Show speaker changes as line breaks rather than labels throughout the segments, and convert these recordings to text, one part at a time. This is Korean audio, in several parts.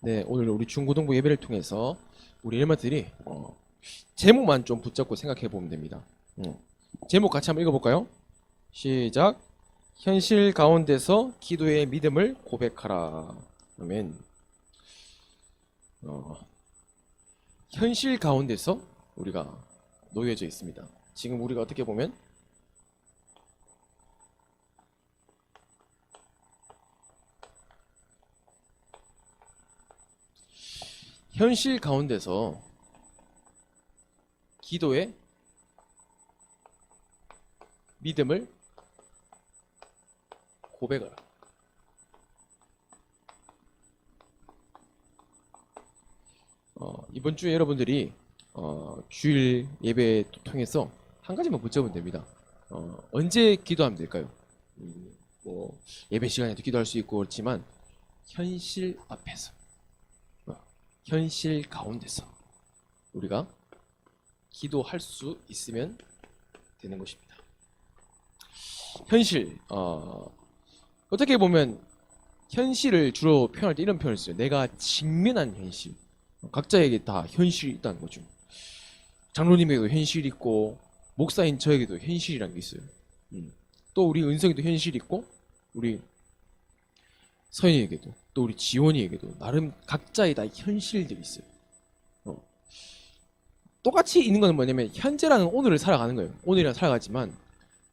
네, 오늘 우리 중고등부 예배를 통해서 우리 일마들이 제목만 좀 붙잡고 생각해 보면 됩니다. 제목 같이 한번 읽어볼까요? 시작. 현실 가운데서 기도의 믿음을 고백하라. 그러면 현실 가운데서 우리가 놓여져 있습니다. 지금 우리가 어떻게 보면 현실 가운데서 기도의 믿음을 고백하라. 이번 주에 여러분들이 주일 예배 통해서 한 가지만 붙잡으면 됩니다. 언제 기도하면 될까요? 뭐 예배 시간에도 기도할 수 있고 그렇지만 현실 앞에서, 현실 가운데서 우리가 기도할 수 있으면 되는 것입니다. 현실, 어떻게 보면 현실을 주로 표현할 때 이런 표현을 써요. 내가 직면한 현실. 각자에게 다 현실이 있다는 거죠. 장로님에게도 현실이 있고 목사인 저에게도 현실이라는 게 있어요. 또 우리 은성이도 현실이 있고 우리 서인에게도 또 우리 지원이에게도 나름 각자의 다 현실들이 있어요. 똑같이 있는 거는 뭐냐면 현재라는 오늘을 살아가는 거예요. 오늘이랑 살아가지만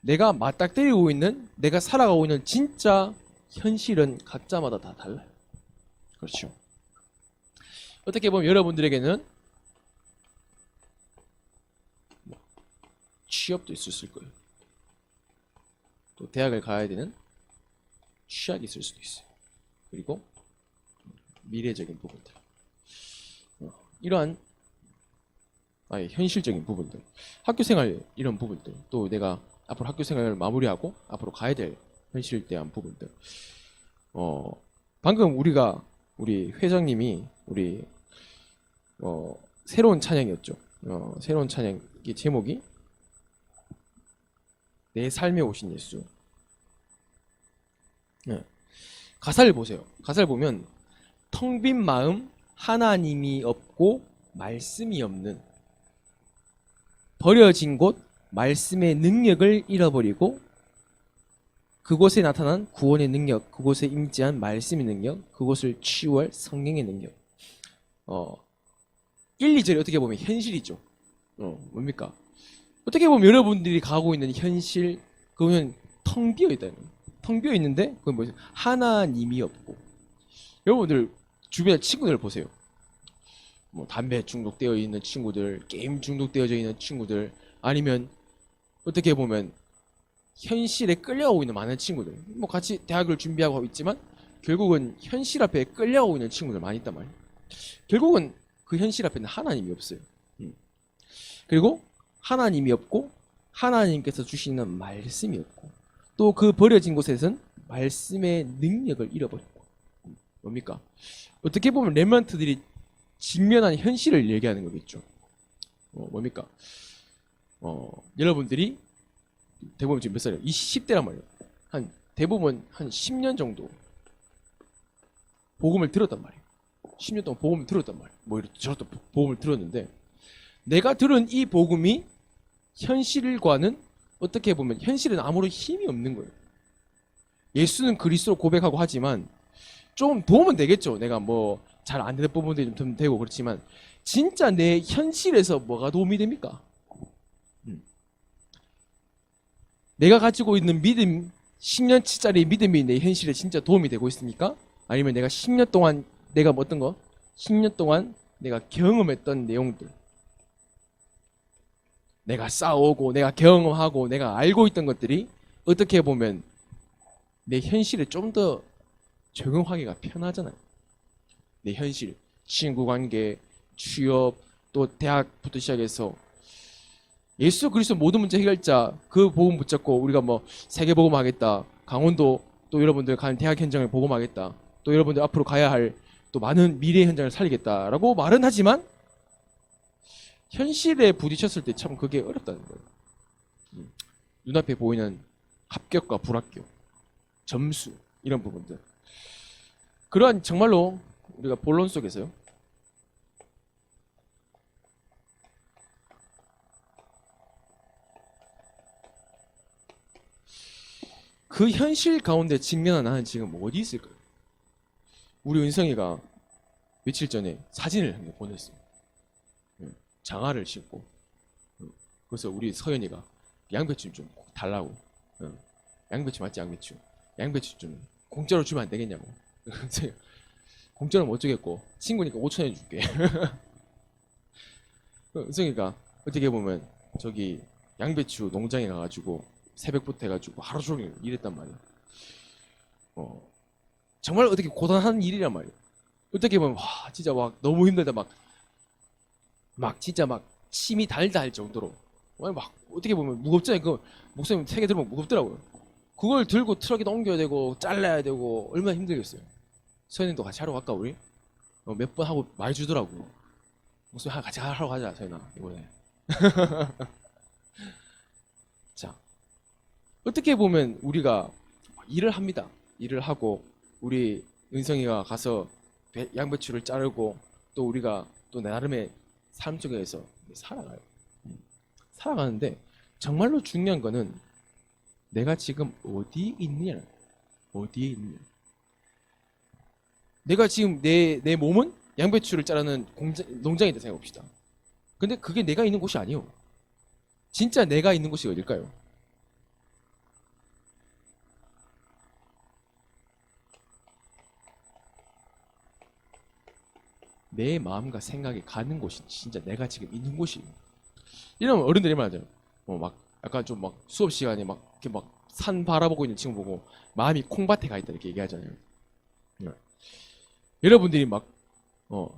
내가 맞닥뜨리고 있는, 내가 살아가고 있는 진짜 현실은 각자마다 다 달라요. 그렇죠. 어떻게 보면 여러분들에게는 취업도 있을 거예요. 또 대학을 가야 되는 취약이 있을 수도 있어요. 그리고 미래적인 부분들, 이러한 현실적인 부분들, 학교생활 이런 부분들, 또 내가 앞으로 학교생활을 마무리하고 앞으로 가야 될 현실에 대한 부분들. 방금 우리 회장님이 우리 새로운 찬양이었죠. 새로운 찬양의 제목이 내 삶에 오신 예수. 네. 가사를 보세요. 가사를 보면 텅 빈 마음, 하나님이 없고 말씀이 없는, 버려진 곳, 말씀의 능력을 잃어버리고 그곳에 나타난 구원의 능력, 그곳에 임재한 말씀의 능력, 그곳을 치유할 성령의 능력. 1, 2절이 어떻게 보면 현실이죠. 뭡니까? 어떻게 보면 여러분들이 가고 있는 현실, 그거는 텅 비어 있다는 거예요. 텅 비어 있는데 그건 뭐죠? 하나님이 없고. 여러분들 주변에 친구들 보세요. 뭐 담배 중독되어 있는 친구들, 게임 중독되어져 있는 친구들, 아니면 어떻게 보면 현실에 끌려가고 있는 많은 친구들, 뭐 같이 대학을 준비하고 있지만 결국은 현실 앞에 끌려가고 있는 친구들 많이 있단 말이에요. 결국은 그 현실 앞에는 하나님이 없어요. 그리고 하나님이 없고 하나님께서 주시는 말씀이 없고 또 그 버려진 곳에서는 말씀의 능력을 잃어버렸고. 뭡니까? 어떻게 보면 렘넌트들이 직면한 현실을 얘기하는 거겠죠. 뭡니까? 여러분들이 대부분 지금 몇 살이에요? 20대란 말이에요. 대부분 한 10년 정도 복음을 들었단 말이에요. 10년 동안 복음을 들었단 말이에요. 뭐 이렇게 저렇게 복음을 들었는데 내가 들은 이 복음이 현실과는 어떻게 보면 현실은 아무런 힘이 없는 거예요. 예수는 그리스도로 고백하고 하지만 좀 도움은 되겠죠. 내가 뭐 잘 안 되는 부분들이 좀 되고 그렇지만 진짜 내 현실에서 뭐가 도움이 됩니까? 내가 가지고 있는 믿음, 10년치짜리 믿음이 내 현실에 진짜 도움이 되고 있습니까? 아니면 내가 10년 동안 내가 뭐 어떤 거? 10년 동안 내가 경험했던 내용들, 내가 싸우고 내가 경험하고 내가 알고 있던 것들이 어떻게 보면 내 현실에 좀 더 적응하기가 편하잖아요. 내 현실, 친구 관계, 취업, 또 대학부터 시작해서 예수 그리스도 모든 문제 해결자, 그 복음 붙잡고 우리가 뭐 세계 복음하겠다, 강원도 또 여러분들 가는 대학 현장을 복음하겠다, 또 여러분들 앞으로 가야 할 또 많은 미래 현장을 살리겠다라고 말은 하지만 현실에 부딪혔을 때 참 그게 어렵다는 거예요. 눈앞에 보이는 합격과 불합격, 점수 이런 부분들, 그러한 정말로 우리가 본론 속에서요. 그 현실 가운데 직면한 나는 지금 어디 있을까요? 우리 은성이가 며칠 전에 사진을 한 개 보냈어요. 장화를 신고. 그래서 우리 서연이가 양배추 좀 달라고. 양배추 맞지, 양배추? 양배추 좀 공짜로 주면 안 되겠냐고. 그래서 공짜로 못 주겠고 친구니까 5천 원 줄게. 은성이가 어떻게 보면 저기 양배추 농장에 가가지고 새벽부터 해가지고 하루 종일 일했단 말이야. 정말 어떻게 고단한 일이란 말이야. 어떻게 보면 와 진짜 막 너무 힘들다 막 진짜 막 침이 달달 정도로 막 어떻게 보면 무겁잖아요. 그 목사님 세개 들면 무겁더라고요. 그걸 들고 트럭에다 옮겨야 되고 잘라야 되고 얼마나 힘들겠어요. 서현이도 같이 하러 갈까 우리? 몇 번 하고 많이 주더라고. 목사님 같이 하러 가자 서현아 이번에. 자 어떻게 보면 우리가 일을 합니다. 일을 하고 우리 은성이가 가서 양배추를 자르고 또 우리가 또 나름의 삶 속에서 살아가요. 살아가는데 정말로 중요한 거는 내가 지금 어디에 있느냐. 어디에 있느냐. 내가 지금 내 몸은 양배추를 자르는 농장이다 생각해봅시다. 근데 그게 내가 있는 곳이 아니에요. 진짜 내가 있는 곳이 어딜까요? 내 마음과 생각이 가는 곳이 진짜 내가 지금 있는 곳이에요. 이러면 어른들이 말하잖아요. 막 약간 좀 막 수업 시간에 막 이렇게 막 산 바라보고 있는 친구 보고 마음이 콩밭에 가 있다 이렇게 얘기하잖아요. 여러분들이 막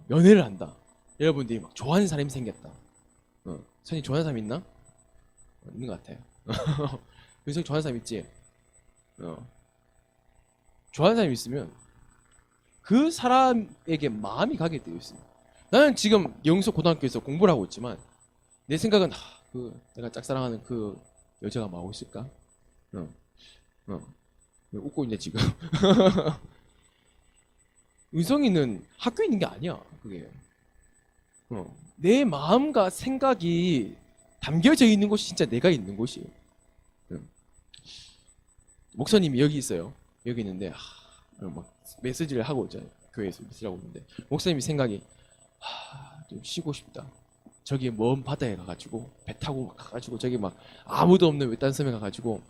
연애를 한다. 여러분들이 막 좋아하는 사람이 생겼다. 선이 좋아하는 사람 있나? 있는 것 같아요. 윤석이 좋아하는 사람 있지? 좋아하는 사람이 있으면 그 사람에게 마음이 가게 되어 있습니다. 나는 지금 영서 고등학교에서 공부를 하고 있지만 내 생각은 내가 짝사랑하는 그 여자가 뭐하고 있을까? 웃고 있네 지금. 은성이는 학교에 있는 게 아니야 그게. 내 마음과 생각이 담겨져 있는 곳이 진짜 내가 있는 곳이에요. 목사님이 여기 있어요. 여기 있는데 막 메시지를 하고 있잖아요. 교회에서 메시지를 하고 있는데 목사님이 생각이 좀 쉬고 싶다. 저기 먼 바다에 가가지고 배 타고 막 가가지고 저기 막 아무도 없는 외딴 섬에 가가지고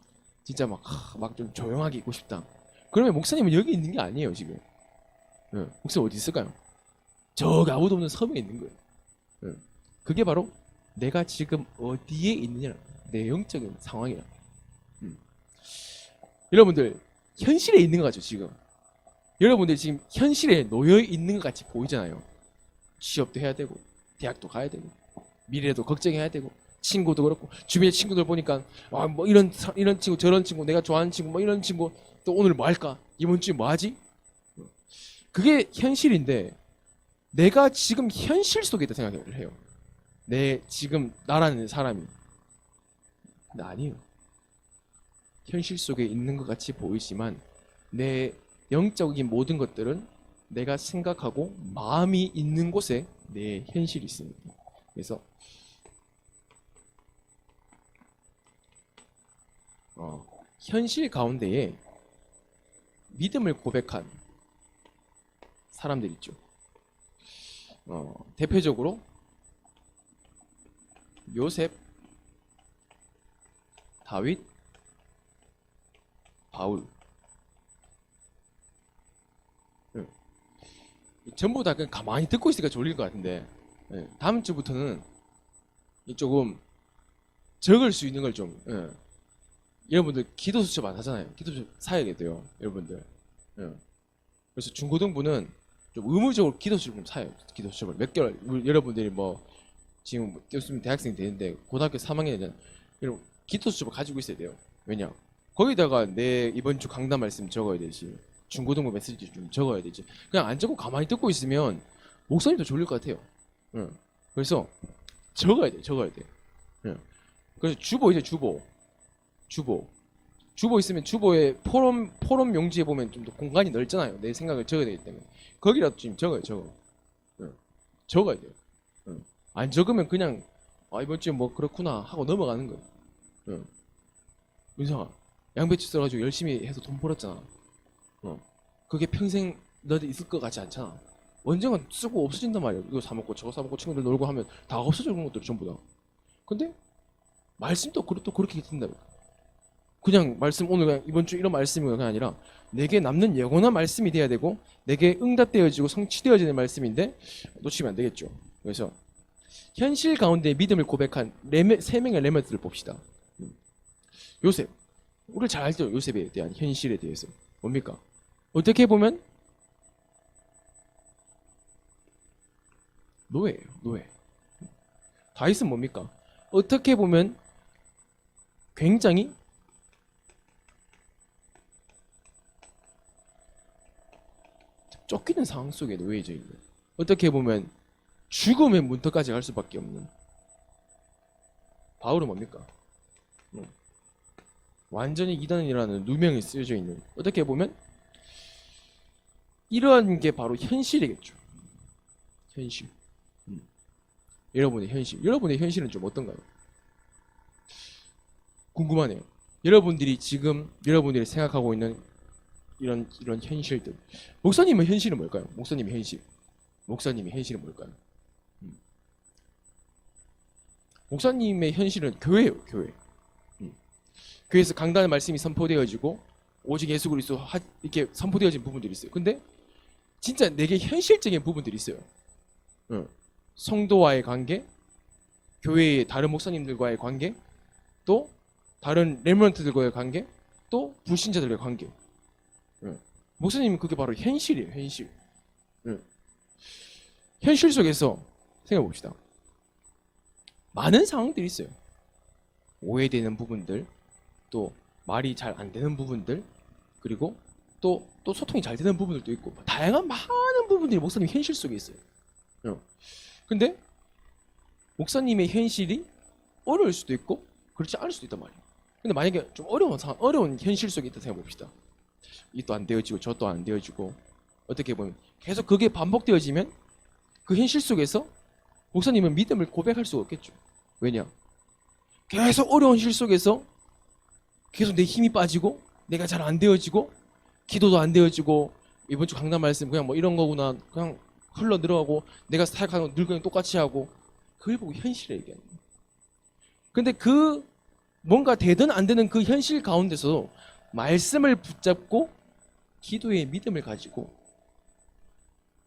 진짜 막 좀 조용하게 있고 싶다. 그러면 목사님은 여기 있는 게 아니에요 지금. 목사님 어디 있을까요? 저기 아무도 없는 섬에 있는 거예요. 그게 바로 내가 지금 어디에 있느냐, 내 영적인 상황이라. 여러분들 현실에 있는 것 같죠 지금? 여러분들 지금 현실에 놓여 있는 것 같이 보이잖아요. 취업도 해야 되고 대학도 가야 되고 미래도 걱정해야 되고 친구도 그렇고 주변의 친구들 보니까 뭐 이런 친구 저런 친구 내가 좋아하는 친구 뭐 이런 친구 또 오늘 뭐 할까 이번 주에 뭐 하지? 그게 현실인데 내가 지금 현실 속에 있다 생각을 해요. 내 지금 나라는 사람이. 근데 아니에요. 현실 속에 있는 것 같이 보이지만 내 영적인 모든 것들은 내가 생각하고 마음이 있는 곳에 내 현실이 있습니다. 그래서 현실 가운데에 믿음을 고백한 사람들 있죠. 대표적으로 요셉, 다윗, 바울. 전부 다 그냥 가만히 듣고 있으니까 졸릴 것 같은데 다음 주부터는 조금 적을 수 있는 걸 좀 여러분들 기도 수첩 안 하잖아요. 기도 수첩 사야 돼요 여러분들. 그래서 중고등부는 좀 의무적으로 기도 수첩을 좀 사요. 기도 수첩을 몇 개월. 여러분들이 뭐 지금 뛰었으면 대학생이 되는데 고등학교 3학년이면 여러분 기도 수첩을 가지고 있어야 돼요. 왜냐 거기다가 내 이번 주 강단 말씀 적어야 되지, 중고등부 메시지 좀 적어야 되지. 그냥 안 적고 가만히 듣고 있으면 목사님도 졸릴 것 같아요. 그래서 적어야 돼, 적어야 돼. 그래서 주보 이제 주보 있으면 주보에 포럼 용지에 보면 좀 더 공간이 넓잖아요. 내 생각을 적어야 되기 때문에 거기라도 지금 적어요, 적어. 응. 적어야 돼요. 응. 안 적으면 그냥 이번 주에 뭐 그렇구나 하고 넘어가는 거예요. 응. 윤성아, 양배추 써가지고 열심히 해서 돈 벌었잖아. 그게 평생 너한테 있을 것 같지 않잖아. 언젠간 쓰고 없어진단 말이야. 이거 사 먹고 저거 사 먹고 친구들 놀고 하면 다 없어져 그런 것들 전부 다. 근데 말씀도 또 그렇게 된다. 그냥 말씀 오늘 그냥 이번 주 이런 말씀이 그냥 아니라 내게 남는 영원한 말씀이 돼야 되고 내게 응답되어지고 성취되어지는 말씀인데 놓치면 안 되겠죠. 그래서 현실 가운데 믿음을 고백한 세 명의 레몬트를 봅시다. 요셉, 우리를 잘 알죠. 요셉에 대한 현실에 대해서 뭡니까? 어떻게 보면 노예예요. 노예. 다윗은 뭡니까? 어떻게 보면 굉장히 쫓기는 상황 속에 놓여져 있는, 어떻게 보면 죽음의 문턱까지 갈 수밖에 없는 바울은 뭡니까? 완전히 이단이라는 누명이 쓰여져 있는, 어떻게 보면 이러한 게 바로 현실이겠죠. 현실. 여러분의 현실은 좀 어떤가요? 궁금하네요. 여러분들이 지금 여러분들이 생각하고 있는 이런 현실들. 목사님의 현실은 뭘까요? 목사님의 현실. 목사님의 현실은 뭘까요? 목사님의 현실은 교회예요, 교회. 교회에서 강단의 말씀이 선포되어지고 오직 예수 그리스도 이렇게 선포되어진 부분들이 있어요. 근데 진짜 내게 현실적인 부분들이 있어요. 성도와의 관계, 교회의 다른 목사님들과의 관계, 또 다른 레몬트들과의 관계, 또 불신자들과의 관계. 목사님은 그게 바로 현실이에요, 현실. 현실 속에서 생각해 봅시다. 많은 상황들이 있어요. 오해되는 부분들, 또 말이 잘 안 되는 부분들, 그리고 또 소통이 잘 되는 부분들도 있고, 다양한 많은 부분들이 목사님 현실 속에 있어요. 근데 목사님의 현실이 어려울 수도 있고 그렇지 않을 수도 있단 말이에요. 근데 만약에 좀 어려운 현실 속에 있다 생각해 봅시다. 이도 안 되어지고 저도 안 되어지고, 어떻게 보면 계속 그게 반복되어지면 그 현실 속에서 목사님은 믿음을 고백할 수가 없겠죠. 왜냐? 계속 어려운 현실 속에서 계속 내 힘이 빠지고 내가 잘 안 되어지고 기도도 안 되어지고 이번 주 강단 말씀 그냥 뭐 이런 거구나 그냥 흘러 들어가고 내가 사역하는 거 늘 그냥 똑같이 하고, 그걸 보고 현실에 얘기하는 거예요. 근데 그 뭔가 되든 안 되는 그 현실 가운데서 말씀을 붙잡고 기도의 믿음을 가지고,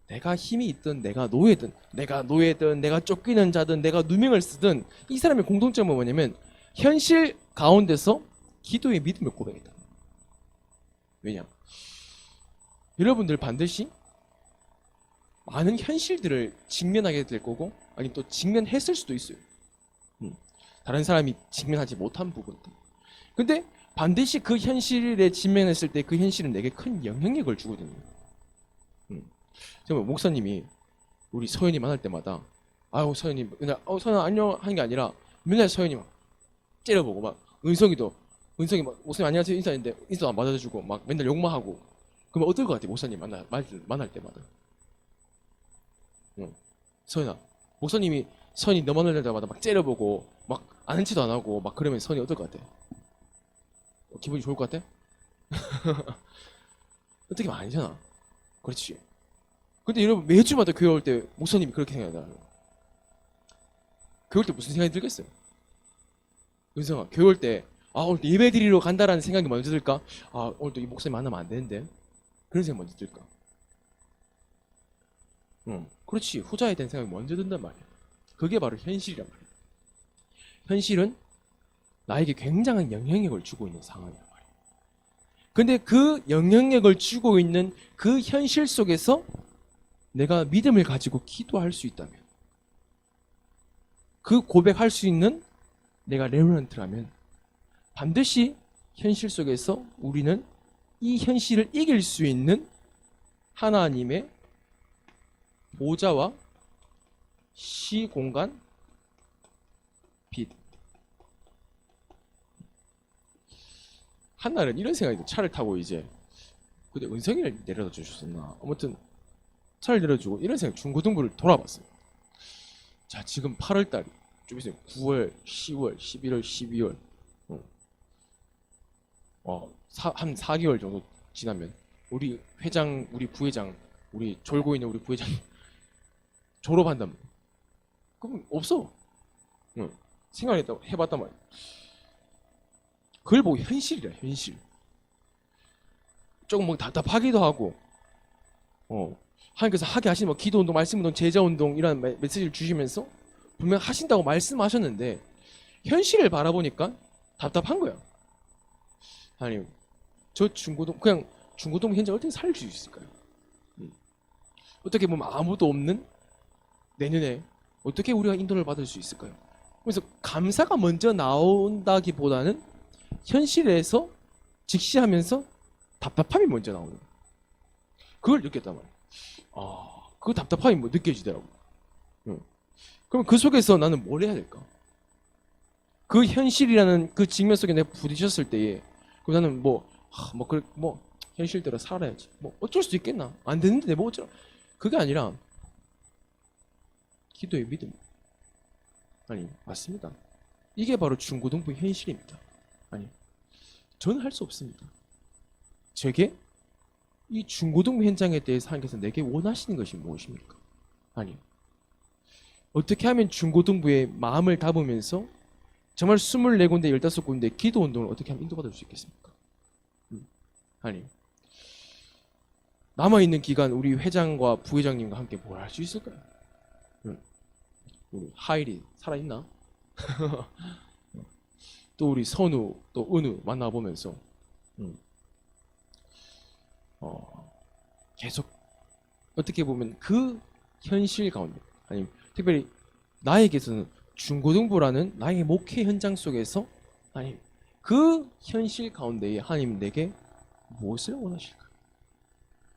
내가 힘이 있든 내가 노예든 내가 쫓기는 자든 내가 누명을 쓰든 이 사람의 공통점은 뭐냐면 현실 가운데서 기도의 믿음을 고백했다. 왜냐? 여러분들 반드시 많은 현실들을 직면하게 될 거고, 아니면 또 직면했을 수도 있어요. 다른 사람이 직면하지 못한 부분들. 근데 반드시 그 현실에 직면했을 때 그 현실은 내게 큰 영향력을 주거든요. 정말 목사님이 우리 서연이 만날 때마다 아유 서연이 그냥 서연 안녕 하는 게 아니라 맨날 서연이 막 째려보고, 막 은성이 막 목사님 안녕하세요 인사했는데 인사도 안 받아주고 막 맨날 욕만 하고. 그러면 어떨 것 같아? 목사님 만날 때마다. 서연아, 목사님이 선이 너 만날 때마다 막 째려보고 막 아는 체도 안 하고 막 그러면 선이 어떨 것 같아? 기분이 좋을 것 같아? 어떻게 아니잖아. 그렇지. 근데 여러분 매주마다 교회 올 때 목사님이 그렇게 생각하잖아요. 교회 올 때 무슨 생각이 들겠어요? 은성아, 교회 올 때 오늘 예배 드리러 간다라는 생각이 먼저 들까? 오늘 또 이 목사님 만나면 안 되는데, 그런 생각 먼저 들까? 그렇지. 후자에 대한 생각이 먼저 든단 말이야. 그게 바로 현실이란 말이야. 현실은 나에게 굉장한 영향력을 주고 있는 상황이란 말이야. 근데 그 영향력을 주고 있는 그 현실 속에서 내가 믿음을 가지고 기도할 수 있다면, 그 고백할 수 있는 내가 레몬트라면 반드시 현실 속에서 우리는 이 현실을 이길 수 있는 하나님의 보좌와 시공간 빛. 한날은 이런 생각이 들어. 차를 타고 이제 근데 은성이를 내려다 주셨었나, 아무튼 차를 내려주고 이런 생각 중고등부를 돌아봤어요. 자, 지금 8월 달이 좀 있으면 9월, 10월, 11월, 12월 한 4개월 정도 지나면 우리 회장, 우리 부회장, 우리 졸고 있는 우리 부회장 졸업한단 말이야. 그럼 없어. 생각을 해봤단 말이야. 그걸 보고 현실이라, 현실. 조금 뭐 답답하기도 하고, 하나님께서 하게 하시는 뭐 기도운동, 말씀운동, 제자운동 이런 메시지를 주시면서 분명 하신다고 말씀하셨는데 현실을 바라보니까 답답한 거야. 하나님, 저 그냥 중고등 현장 어떻게 살릴 수 있을까요? 어떻게 보면 아무도 없는 내년에 어떻게 우리가 인도를 받을 수 있을까요? 그래서 감사가 먼저 나온다기보다는 현실에서 직시하면서 답답함이 먼저 나오는 거예요. 그걸 느꼈단 말이에요. 그 답답함이 뭐 느껴지더라고. 그럼 그 속에서 나는 뭘 해야 될까? 그 현실이라는 그 직면 속에 내가 부딪혔을 때에 그럼 나는 현실대로 살아야지. 뭐 어쩔 수 있겠나? 안 되는데 뭐 어쩌라. 그게 아니라 기도의 믿음. 아니, 맞습니다. 이게 바로 중고등부 현실입니다. 아니, 저는 할 수 없습니다. 제게 이 중고등부 현장에 대해서 하나님께서 내게 원하시는 것이 무엇입니까? 아니, 어떻게 하면 중고등부의 마음을 담으면서 정말 24군데 15군데 기도 운동을 어떻게 하면 인도받을 수 있겠습니까? 아니, 남아있는 기간 우리 회장과 부회장님과 함께 뭘 할 수 있을까요? 우리 하일이 살아있나? 또 우리 선우, 또 은우 만나보면서 계속 어떻게 보면 그 현실 가운데, 아니 특별히 나에게서는 중고등부라는 나의 목회 현장 속에서 아니 그 현실 가운데에 하나님 내게 무엇을 원하실까?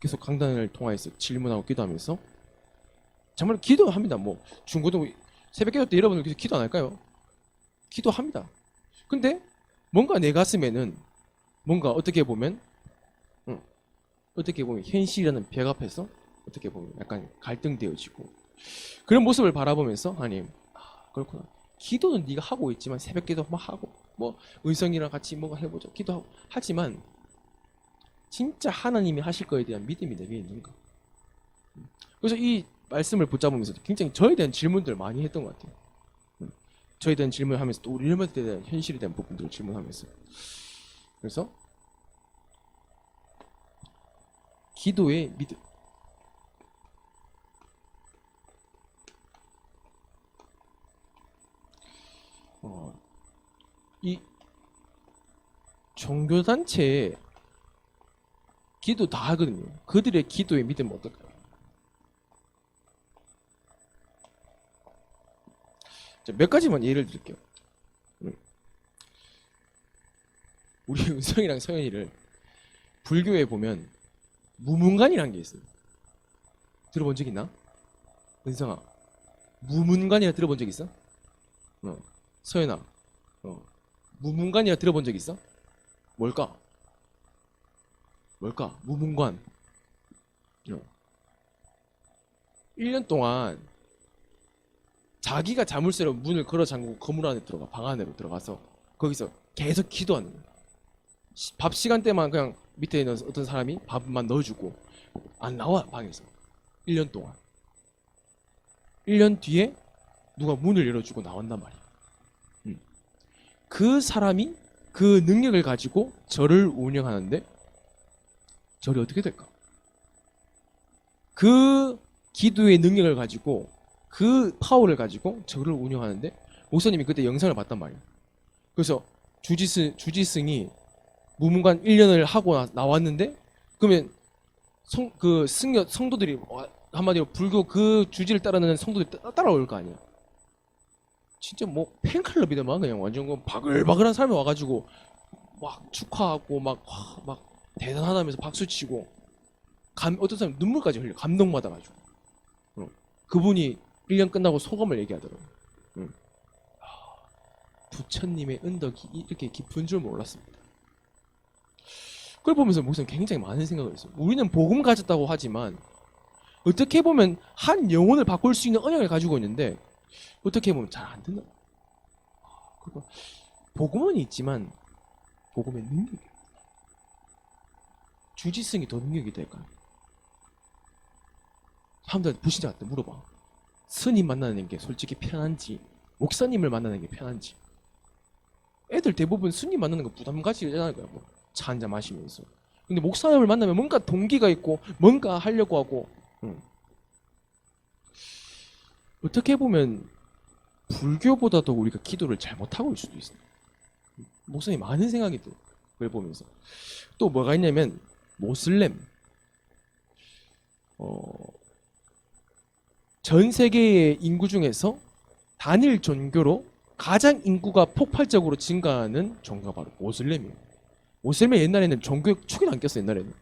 계속 강단을 통해서 질문하고 기도하면서 정말 기도합니다. 뭐 중고등부 새벽기도 때 여러분들 계속 기도 안 할까요? 기도합니다. 근데 뭔가 내 가슴에는 뭔가 어떻게 보면 현실이라는 벽 앞에서 어떻게 보면 약간 갈등되어지고 그런 모습을 바라보면서 하나님, 그렇구나. 기도는 네가 하고 있지만 새벽기도 막 하고 뭐 은성이랑 같이 뭔가 해보자 기도하고 하지만 진짜 하나님이 하실 거에 대한 믿음이 내게 있는가? 그래서 이 말씀을 붙잡으면서 굉장히 저에 대한 질문들을 많이 했던 것 같아요. 저에 대한 질문을 하면서 또 우리 일반에 대한 현실에 대한 부분들을 질문하면서 그래서 기도의 믿음. 이 종교단체에 기도 다 하거든요. 그들의 기도의 믿음은 어떨까요? 자, 몇 가지만 예를 들게요. 우리 은성이랑 서연이를 불교에 보면 무문관이라는 게 있어요. 들어본 적 있나? 은성아, 무문관이라 들어본 적 있어? 서연아, 무문관이라 들어본 적 있어? 뭘까? 무문관. 1년 동안 자기가 자물쇠로 문을 걸어 잠그고 건물 안에 들어가, 방 안으로 들어가서 거기서 계속 기도하는 거야. 밥 시간 때만 그냥 밑에 있는 어떤 사람이 밥만 넣어주고 안 나와 방에서 1년 동안. 1년 뒤에 누가 문을 열어주고 나온단 말이야. 그 사람이 그 능력을 가지고 절을 운영하는데 절이 어떻게 될까? 그 기도의 능력을 가지고 그 파워를 가지고 절을 운영하는데 목사님이 그때 영상을 봤단 말이야. 그래서 주지승이 무문관 1년을 하고 나왔는데 그러면 성도들이 한마디로 불교 그 주지를 따르는 성도들이 따라올 거 아니야. 진짜 뭐 팬클럽이더만 그냥 완전 바글바글한 사람이 와가지고 막 축하하고 막 대단하다면서 박수치고 어떤 사람 눈물까지 흘려 감동받아가지고 그분이 1년 끝나고 소감을 얘기하더라고요. 부처님의 은덕이 이렇게 깊은 줄 몰랐습니다. 그걸 보면서 목사님 굉장히 많은 생각을 했어요. 우리는 복음 가졌다고 하지만 어떻게 보면 한 영혼을 바꿀 수 있는 언약을 가지고 있는데 어떻게 보면 잘 안 된다. 그리고 복음은 있지만 복음의 능력이 주지성이 더 능력이 될까요? 사람들한테 불신자한테 물어봐. 스님 만나는 게 솔직히 편한지 목사님을 만나는 게 편한지. 애들 대부분 스님 만나는 거 부담 가지잖아요. 뭐 차 한잔 마시면서. 근데 목사님을 만나면 뭔가 동기가 있고 뭔가 하려고 하고. 어떻게 보면 불교보다도 우리가 기도를 잘못하고 있을 수도 있어요. 목사님 많은 생각이 들어요. 그걸 보면서. 또 뭐가 있냐면 모슬렘. 전 세계의 인구 중에서 단일 종교로 가장 인구가 폭발적으로 증가하는 종교가 바로 모슬렘이에요. 모슬렘이 옛날에는 종교 축에도 안 꼈어요. 옛날에는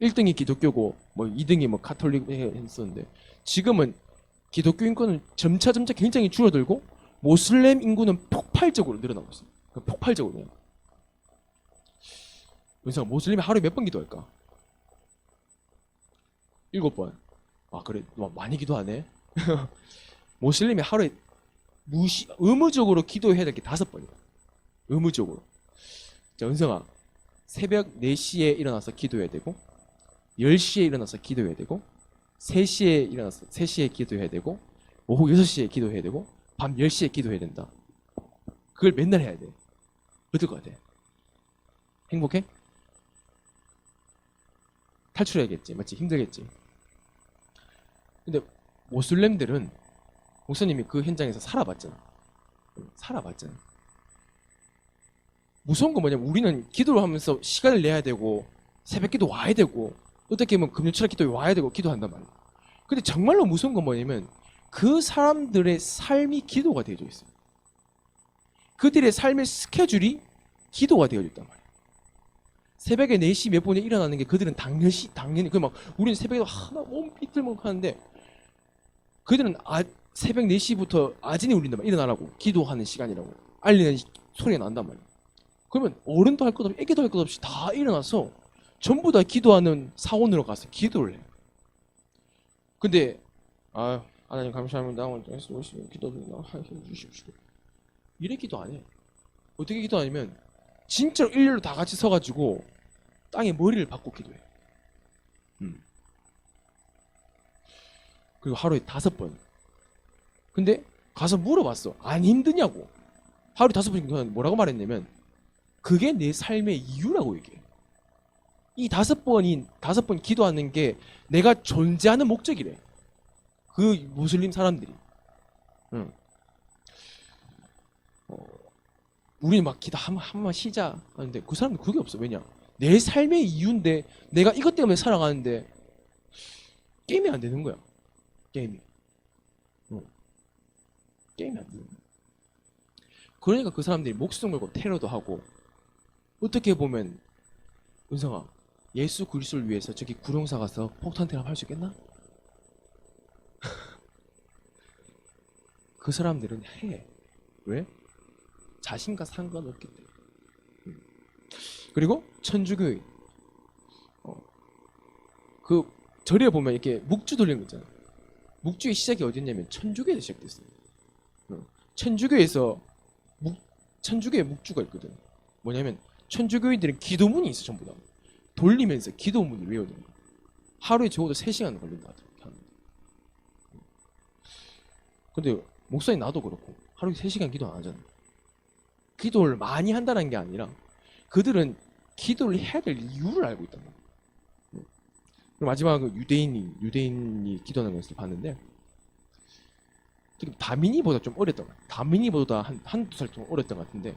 1등이 기독교고 뭐 2등이 뭐 카톨릭 했었는데 지금은 기독교 인구는 점차 굉장히 줄어들고 모슬렘 인구는 폭발적으로 늘어나고 있어요. 폭발적으로. 그래서 모슬렘이 하루에 몇 번 기도할까? 7번. 아 그래 많이 기도하네. 모슬렘이 하루에 의무적으로 기도해야 될 게 5번이야. 의무적으로. 자, 은성아. 새벽 4시에 일어나서 기도해야 되고 10시에 일어나서 기도해야 되고 3시에 일어나서 3시에 기도해야 되고 오후 6시에 기도해야 되고 밤 10시에 기도해야 된다. 그걸 맨날 해야 돼. 어떨 것 같아? 행복해? 탈출해야겠지. 맞지? 힘들겠지. 근데 모슬렘들은 목사님이 그 현장에서 살아봤잖아. 무서운 건 뭐냐면 우리는 기도를 하면서 시간을 내야 되고 새벽 기도 와야 되고 어떻게 보면 금요철 기도에 와야 되고 기도한단 말이야. 근데 정말로 무서운 건 뭐냐면 그 사람들의 삶이 기도가 되어져 있어요. 그들의 삶의 스케줄이 기도가 되어져 있단 말이야. 새벽에 4시 몇 분에 일어나는 게 그들은 당연히 그 막 우리는 새벽에 하나 몸 비틀먹 하는데 그들은 새벽 4시부터 아진이 울린단 말이야. 일어나라고 기도하는 시간이라고 알리는 소리가 난단 말이야. 그러면 어른도 할 것 없이 애기도 할 것 없이 다 일어나서 전부 다 기도하는 사원으로 가서 기도를 해. 근데 하나님 감사합니다. 오늘 기도드립니다. 해주십시오. 이래 기도 안 해. 어떻게 기도하냐면 진짜로 일렬로 다 같이 서가지고 땅에 머리를 박고 기도해. 그리고 하루에 5번. 근데 가서 물어봤어. 안 힘드냐고. 하루에 5번 뭐라고 말했냐면 그게 내 삶의 이유라고 얘기해. 이 5번 기도하는 게 내가 존재하는 목적이래. 그 무슬림 사람들이. 우리 막 기도 한번 쉬자 하는데 그 사람들 그게 없어. 왜냐? 내 삶의 이유인데 내가 이것 때문에 살아가는데 게임이 안 되는 거야. 게임이 안 되는 거야. 그러니까 그 사람들이 목숨 걸고 테러도 하고 어떻게 보면 은성아 예수 그리스도를 위해서 저기 구룡사 가서 폭탄 테러 할 수 있겠나? 그 사람들은 해. 왜? 자신과 상관없기 때문에. 그리고 천주교인 그 절에 보면 이렇게 묵주 돌리는 거 있잖아. 묵주의 시작이 어디였냐면 천주교에서 시작됐어요. 천주교에서 천주교에 묵주가 있거든. 뭐냐면 천주교인들은 기도문이 있어. 전부 다 돌리면서 기도문을 외워야 되는 거야. 하루에 적어도 3시간 걸린다. 근데 목사님 나도 그렇고 하루에 3시간 기도 안 하잖아. 기도를 많이 한다는 게 아니라 그들은 기도를 해야 될 이유를 알고 있단 말이야. 그리고 마지막으로 유대인이 기도하는 것을 봤는데 다민이보다 좀 어렸던 것 같아. 다민이보다 한두 살 좀 어렸던 것 같은데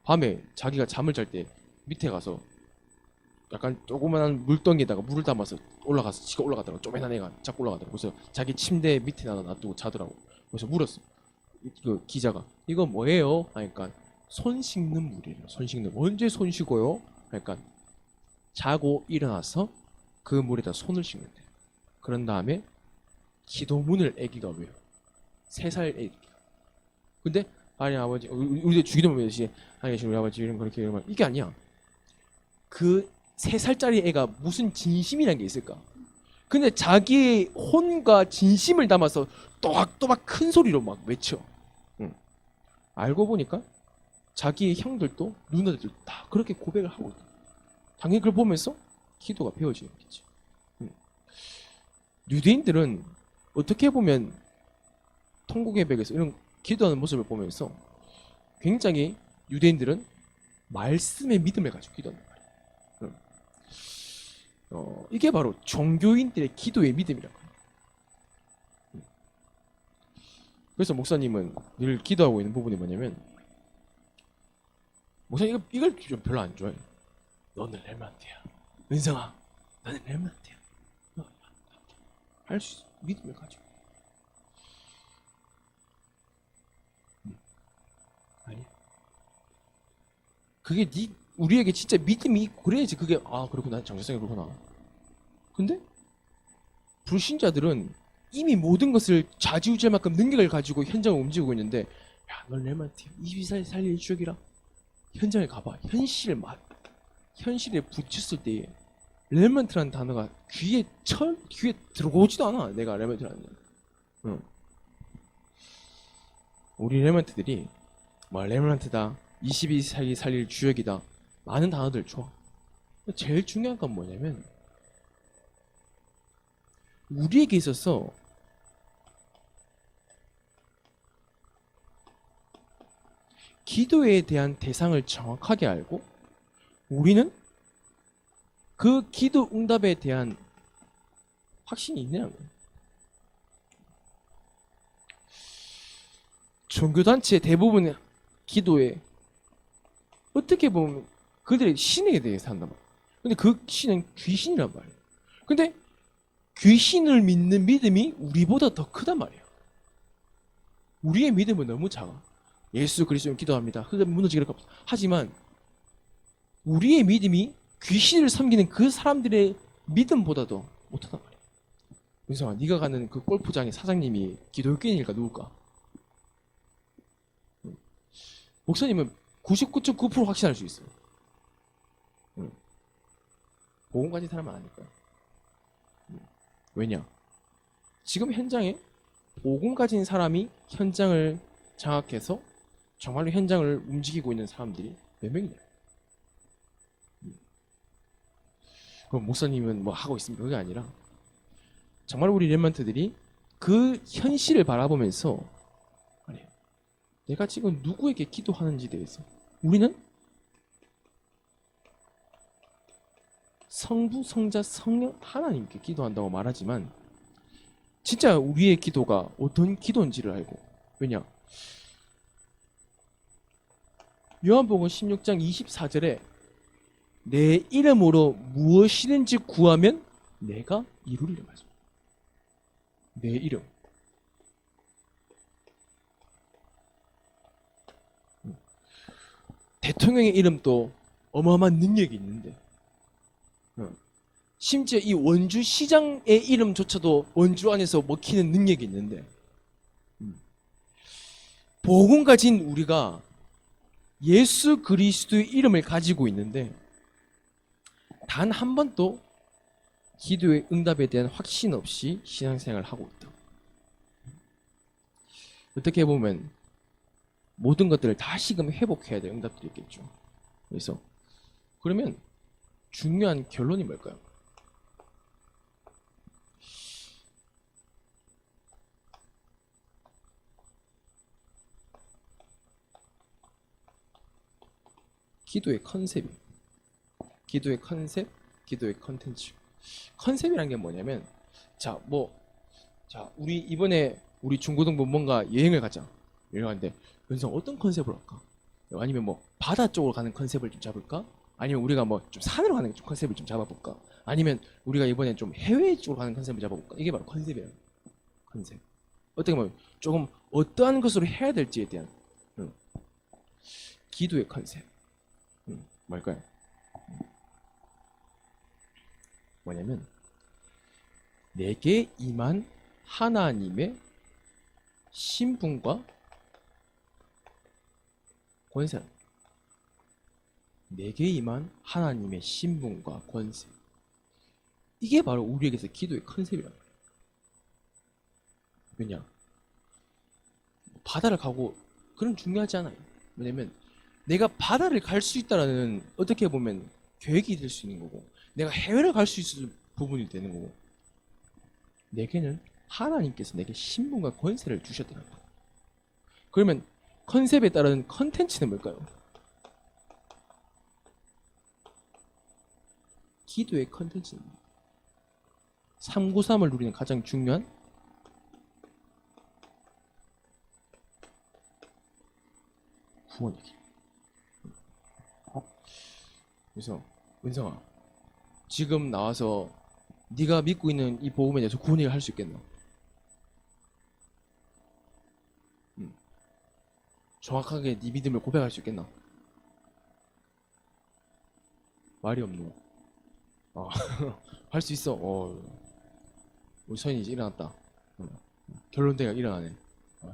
밤에 자기가 잠을 잘 때 밑에 가서 약간 조그만한 물덩이에다가 물을 담아서 올라가서 지가 올라가더라고. 쪼매난 애가 자꾸 올라가더라고. 그래서 자기 침대 밑에 놔두고 자더라고. 그래서 물었어. 그 기자가 이거 뭐예요? 하니까 손 씻는 물이래요. 손 씻는. 언제 손 씻어요? 그러니까 자고 일어나서 그 물에다 손을 씻는데. 그런 다음에 기도문을 애기가 외워. 3살 애기. 근데 아니 아버지 우리 주기도 보듯이 아니 우리 아버지 이런 그렇게 이런 이게 아니야. 그 3살짜리 애가 무슨 진심이란 게 있을까? 근데 자기의 혼과 진심을 담아서 또박또박 큰 소리로 막 외쳐. 응. 알고 보니까 자기의 형들도 누나들도 다 그렇게 고백을 하고 있다. 당연히 그걸 보면서 기도가 배워지는 거겠지. 응. 유대인들은 어떻게 보면 통곡의 벽에서 이런 기도하는 모습을 보면서 굉장히 유대인들은 말씀의 믿음을 가지고 기도한단 말이야. 응. 이게 바로 종교인들의 기도의 믿음이라고. 그래서 목사님은 늘 기도하고 있는 부분이 뭐냐면, 목사님 이걸 좀 별로 안 좋아해. 너는 렘넌트야. 은성아, 너는 렘넌트야. 할 수 있어. 믿음을 가지고. 아니야. 그게 우리에게 진짜 믿음이 있고 그래야지 그게 그렇구나 정체성이 그렇구나. 근데 불신자들은 이미 모든 것을 좌지우지할 만큼 능력을 가지고 현장을 움직이고 있는데, 야, 넌 렘넌트야. 22살 살릴 추억이라. 현장에 가봐. 현실에 부딪혔을 때에 렘넌트라는 단어가 귀에 들어오지도 않아. 내가 렘넌트라는 게. 응. 우리 렘넌트들이 뭐 렘넌트다, 22세기 살릴 주역이다, 많은 단어들 줘. 제일 중요한 건 뭐냐면 우리에게 있어서 기도에 대한 대상을 정확하게 알고 우리는 그 기도 응답에 대한 확신이 있느냐는 거예요. 종교단체 대부분의 기도에 어떻게 보면 그들의 신에 대해서 한단 말이에요. 근데 그 신은 귀신이란 말이에요. 근데 귀신을 믿는 믿음이 우리보다 더 크단 말이에요. 우리의 믿음은 너무 작아. 예수 그리스도는 기도합니다. 흑암이 무너지기를 갑니다. 하지만 우리의 믿음이 귀신을 섬기는 그 사람들의 믿음보다도 못하단 말이야. 윤성아, 네가 가는 그 골프장의 사장님이 기독교인일까 누굴까? 목사님은 99.9% 확신할 수 있어요. 복음 가진 사람은 아닐까? 왜냐? 지금 현장에 복음 가진 사람이 현장을 장악해서 정말로 현장을 움직이고 있는 사람들이 몇 명이냐? 그럼 목사님은 뭐 하고 있습니까? 그게 아니라 정말 우리 렘넌트들이 그 현실을 바라보면서, 아니, 내가 지금 누구에게 기도하는지 대해서 우리는 성부, 성자, 성령 하나님께 기도한다고 말하지만 진짜 우리의 기도가 어떤 기도인지를 알고. 왜냐? 요한복음 16장 24절에 내 이름으로 무엇이든지 구하면 내가 이루리라 말씀. 내 이름. 대통령의 이름도 어마어마한 능력이 있는데, 심지어 이 원주 시장의 이름조차도 원주 안에서 먹히는 능력이 있는데, 복음 가진 우리가 예수 그리스도의 이름을 가지고 있는데 단 한 번도 기도의 응답에 대한 확신 없이 신앙생활을 하고 있다. 어떻게 보면 모든 것들을 다시금 회복해야 될 응답들이 있겠죠. 그래서 그러면 중요한 결론이 뭘까요? 기도의 컨셉이, 기도의 컨셉, 기도의 컨텐츠. 컨셉이란 게 뭐냐면, 우리 이번에 우리 중고등부 뭔가 여행을 가자. 여행 가는데, 연성 어떤 컨셉으로 할까? 아니면 뭐 바다 쪽으로 가는 컨셉을 좀 잡을까? 아니면 우리가 뭐 좀 산으로 가는 컨셉을 좀 잡아볼까? 아니면 우리가 이번엔 좀 해외 쪽으로 가는 컨셉을 잡아볼까? 이게 바로 컨셉이에요. 컨셉. 어떻게 보면 조금 어떠한 것으로 해야 될지에 대한 기도의 컨셉. 뭘까요? 뭐냐면 내게 임한 하나님의 신분과 권세. 내게 임한 하나님의 신분과 권세. 이게 바로 우리에게서 기도의 컨셉이란 말이에요. 왜냐? 바다를 가고 그런 중요하지 않아요. 왜냐면 내가 바다를 갈 수 있다라는 어떻게 보면 계획이 될 수 있는 거고, 내가 해외를 갈 수 있을 부분이 되는 거고, 내게는 하나님께서 내게 신분과 권세를 주셨다는 거예요. 그러면 컨셉에 따른 컨텐츠는 뭘까요? 기도의 컨텐츠입니다. 393을 누리는 가장 중요한 구원의 길. 그래서 은성아, 지금 나와서 네가 믿고 있는 이 복음에 대해서 구원의 길 할 수 있겠나? 정확하게 네 믿음을 고백할 수 있겠나? 말이 없노. 할 수 있어. 우리 선이 이제 일어났다. 결론대가 일어나네.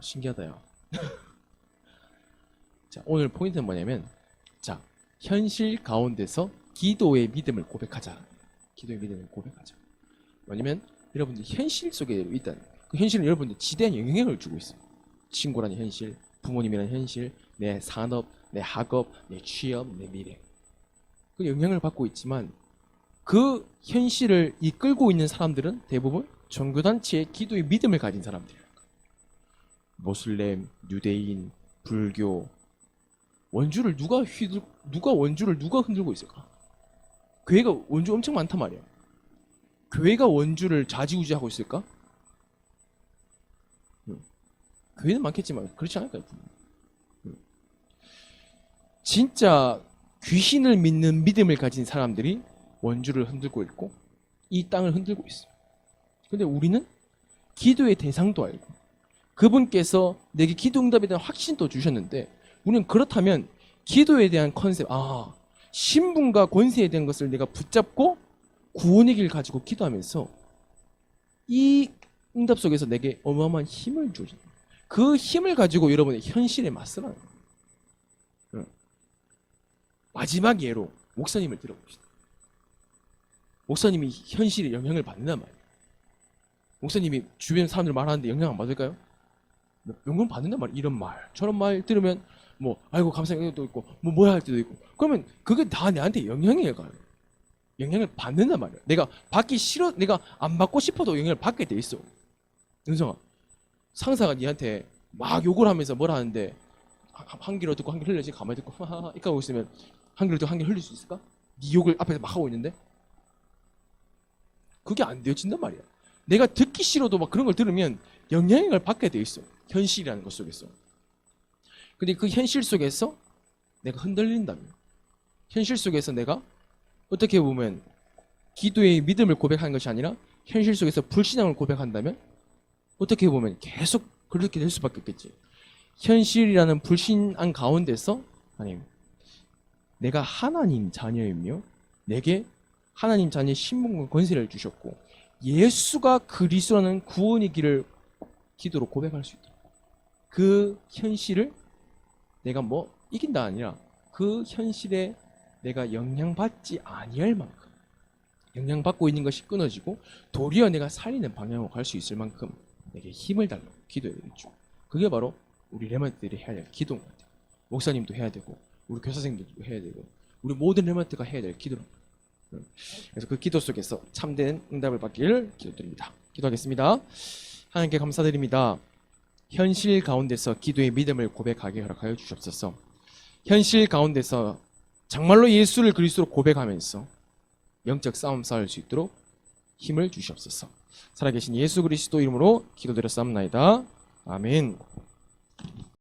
신기하다 야. 자, 오늘 포인트는 뭐냐면, 자, 현실 가운데서 기도의 믿음을 고백하자. 기도의 믿음을 고백하자. 왜냐면 여러분들 현실 속에 일단 그 현실은 여러분들 지대한 영향을 주고 있어요. 친구라는 현실, 부모님이라는 현실, 내 산업, 내 학업, 내 취업, 내 미래. 그 영향을 받고 있지만 그 현실을 이끌고 있는 사람들은 대부분 종교단체의 기도의 믿음을 가진 사람들이에요. 모슬렘, 유대인, 불교, 원주를 누가 흔들고 있을까? 교회가 원주 엄청 많단 말이야. 교회가 원주를 좌지우지하고 있을까? 교회는 많겠지만 그렇지 않을까요? 진짜 귀신을 믿는 믿음을 가진 사람들이 원주를 흔들고 있고 이 땅을 흔들고 있어요. 근데 우리는 기도의 대상도 알고 그분께서 내게 기도 응답에 대한 확신도 주셨는데, 우리는 그렇다면 기도에 대한 컨셉, 신분과 권세에 대한 것을 내가 붙잡고 구원의 길 가지고 기도하면서 이 응답 속에서 내게 어마어마한 힘을 주죠. 그 힘을 가지고 여러분의 현실에 맞서라는 거예요. 마지막 예로 목사님을 들어봅시다. 목사님이 현실에 영향을 받는단 말이에요. 목사님이 주변 사람들 말하는데 영향 안 받을까요? 영향 받는단 말이에요. 이런 말 저런 말 들으면 아이고 감사해요 도 있고 뭐야 할 때도 있고, 그러면 그게 다 내한테 영향을 가요. 영향을 받는단 말이에요. 내가 받기 싫어, 내가 안 받고 싶어도 영향을 받게 돼 있어. 은성아, 상사가 니한테 막 욕을 하면서 뭐라 하는데 한 귀로 듣고 한 귀로 흘려지, 가만히 듣고 하하하 이렇게 하고 있으면 한 귀로 듣고 한 귀로 흘릴 수 있을까? 네 욕을 앞에서 막 하고 있는데 그게 안 되어진단 말이야. 내가 듣기 싫어도 막 그런 걸 들으면 영향을 받게 돼 있어. 현실이라는 것 속에서. 근데 그 현실 속에서 내가 흔들린다면, 현실 속에서 내가 어떻게 보면 기도의 믿음을 고백하는 것이 아니라 현실 속에서 불신앙을 고백한다면 어떻게 보면 계속 그렇게 될 수밖에 없겠지. 현실이라는 불신앙 가운데서 하나님, 내가 하나님 자녀이며 내게 하나님 자녀의 신분과 권세를 주셨고 예수가 그리스도라는 구원의 길을 기도로 고백할 수 있다. 그 현실을 내가 이긴다 아니라 그 현실에 내가 영향받지 아니할 만큼, 영향받고 있는 것이 끊어지고 도리어 내가 살리는 방향으로 갈 수 있을 만큼 내게 힘을 달라고 기도해야 되겠죠. 그게 바로 우리 레몬트들이 해야 될 기도인 것 같아요. 목사님도 해야 되고 우리 교사생들도 해야 되고 우리 모든 레몬트가 해야 될 기도입니다. 그래서 그 기도 속에서 참된 응답을 받기를 기도드립니다. 기도하겠습니다. 하나님께 감사드립니다. 현실 가운데서 기도의 믿음을 고백하게 허락하여 주시옵소서. 현실 가운데서 정말로 예수를 그리스도로 고백하면서 영적 싸움 싸울 수 있도록 힘을 주시옵소서. 살아계신 예수 그리스도 이름으로 기도드렸사옵나이다. 아멘.